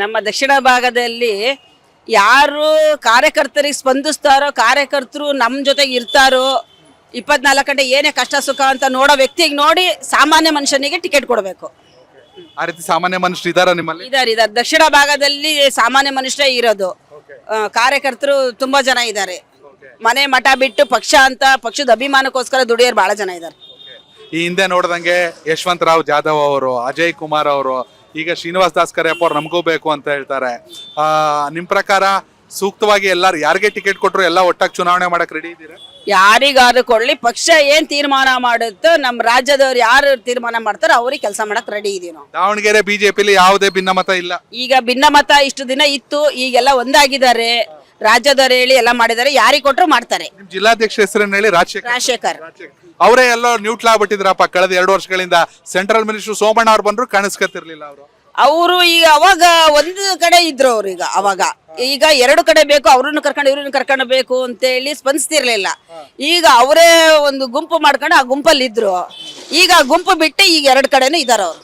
ನಮ್ಮ ದಕ್ಷಿಣ ಭಾಗದಲ್ಲಿ ಯಾರು ಕಾರ್ಯಕರ್ತರಿಗೆ ಸ್ಪಂದಿಸ್ತಾರೋ, ಕಾರ್ಯಕರ್ತರು ನಮ್ಮ ಜೊತೆಗೆ ಇರ್ತಾರೋ, 24 ಗಂಟೆ ಏನೇ ಕಷ್ಟ ಸುಖ ಅಂತ ನೋಡೋ ವ್ಯಕ್ತಿಗೆ ನೋಡಿ ಸಾಮಾನ್ಯ ಮನುಷ್ಯನಿಗೆ ಟಿಕೆಟ್ ಕೊಡಬೇಕು. ಆ ರೀತಿ ಸಾಮಾನ್ಯ ಮನುಷ್ಯರು ಇದಾರ ನಿಮ್ಮಲ್ಲಿ? ಇದಾರೆ. ದಕ್ಷಿಣ ಭಾಗದಲ್ಲಿ ಸಾಮಾನ್ಯ ಮನುಷ್ಯರೇ ಇರೋದು. ಕಾರ್ಯಕರ್ತರು ತುಂಬಾ ಜನ ಇದ್ದಾರೆ. ಮನೆ ಮಠ ಬಿಟ್ಟು ಪಕ್ಷ ಅಂತ ಪಕ್ಷದ ಅಭಿಮಾನಕ್ಕೋಸ್ಕರ ದುಡಿಯೋರು ಬಹಳ ಜನ ಇದ್ದಾರೆ. ಈ ಹಿಂದೆ ನೋಡ್ದಂಗೆ ಯಶವಂತರಾವ್ ಜಾಧವ್ ಅವರು, ಅಜಯ್ ಕುಮಾರ್ ಅವರು, ಈಗ ಶ್ರೀನಿವಾಸ್ ದಾಸ್ ಕರಿಯಪ್ಪ ಅವ್ರು ನಮಗೂ ಬೇಕು ಅಂತ ಹೇಳ್ತಾರೆ. ನಿಮ್ ಪ್ರಕಾರ ಸೂಕ್ತವಾಗಿ ಎಲ್ಲಾರು ಯಾರಿಗೆ ಟಿಕೆಟ್ ಕೊಟ್ಟರು ಎಲ್ಲ ಒಟ್ಟಾಗಿ ಚುನಾವಣೆ ಮಾಡಕ್ ರೆಡಿ ಇದ್ದೀರಾ? ಯಾರಿಗಾದ್ರೂ ಕೊಡ್ಲಿ, ಪಕ್ಷ ಏನ್ ತೀರ್ಮಾನ ಮಾಡುತ್ತೋ, ನಮ್ಮ ರಾಜ್ಯದವ್ರು ಯಾರು ತೀರ್ಮಾನ ಮಾಡ್ತಾರೋ ಅವ್ರಿಗೆ ಕೆಲಸ ಮಾಡಕ್ ರೆಡಿ ಇದೀವಿ ನಾವು. ದಾವಣಗೆರೆ ಬಿಜೆಪಿಲಿ ಯಾವುದೇ ಭಿನ್ನಮತ ಇಲ್ಲ. ಈಗ ಭಿನ್ನಮತ ಇಷ್ಟು ದಿನ ಇತ್ತು, ಈಗೆಲ್ಲ ಒಂದಾಗಿದ್ದಾರೆ. ರಾಜ್ಯದವ್ರು ಹೇಳಿ ಎಲ್ಲ ಮಾಡಿದ್ದಾರೆ. ಯಾರಿಗೆ ಕೊಟ್ಟರು ಮಾಡ್ತಾರೆ. ನಿಮ್ ಜಿಲ್ಲಾಧ್ಯಕ್ಷ ಹೆಸರನ್ನ ಹೇಳಿ. ರಾಜಶೇಖರ್ ಅವರೇ ಎಲ್ಲೋ ನ್ಯೂಟ್ಲ್ ಆಗ್ಬಿಟ್ಟಿದ್ರಪ್ಪ ಕಳೆದ 2 ವರ್ಷಗಳಿಂದ. ಸೆಂಟ್ರಲ್ ಮಿನಿಸ್ಟರ್ ಸೋಮಣ್ಣ ಅವ್ರು ಬಂದ್ರು ಕಾಣಿಸ್ಕತ್ತಿರ್ಲಿಲ್ಲ ಅವರು ಈಗ ಅವಾಗ ಒಂದು ಕಡೆ ಇದ್ರು ಅವ್ರು. ಈಗ 2 ಕಡೆ ಬೇಕು, ಅವ್ರನ್ನ ಕರ್ಕೊಂಡು ಇವ್ರನ್ನ ಕರ್ಕೊಂಡು ಬೇಕು ಅಂತ ಹೇಳಿ ಸ್ಪಂದಿಸ್ತಿರ್ಲಿಲ್ಲ. ಈಗ ಅವರೇ ಒಂದು ಗುಂಪು ಮಾಡ್ಕೊಂಡು ಆ ಗುಂಪಲ್ಲಿ ಇದ್ರು. ಈಗ ಗುಂಪು ಬಿಟ್ಟು ಈಗ 2 ಕಡೆನೂ ಇದಾರ ಅವ್ರು.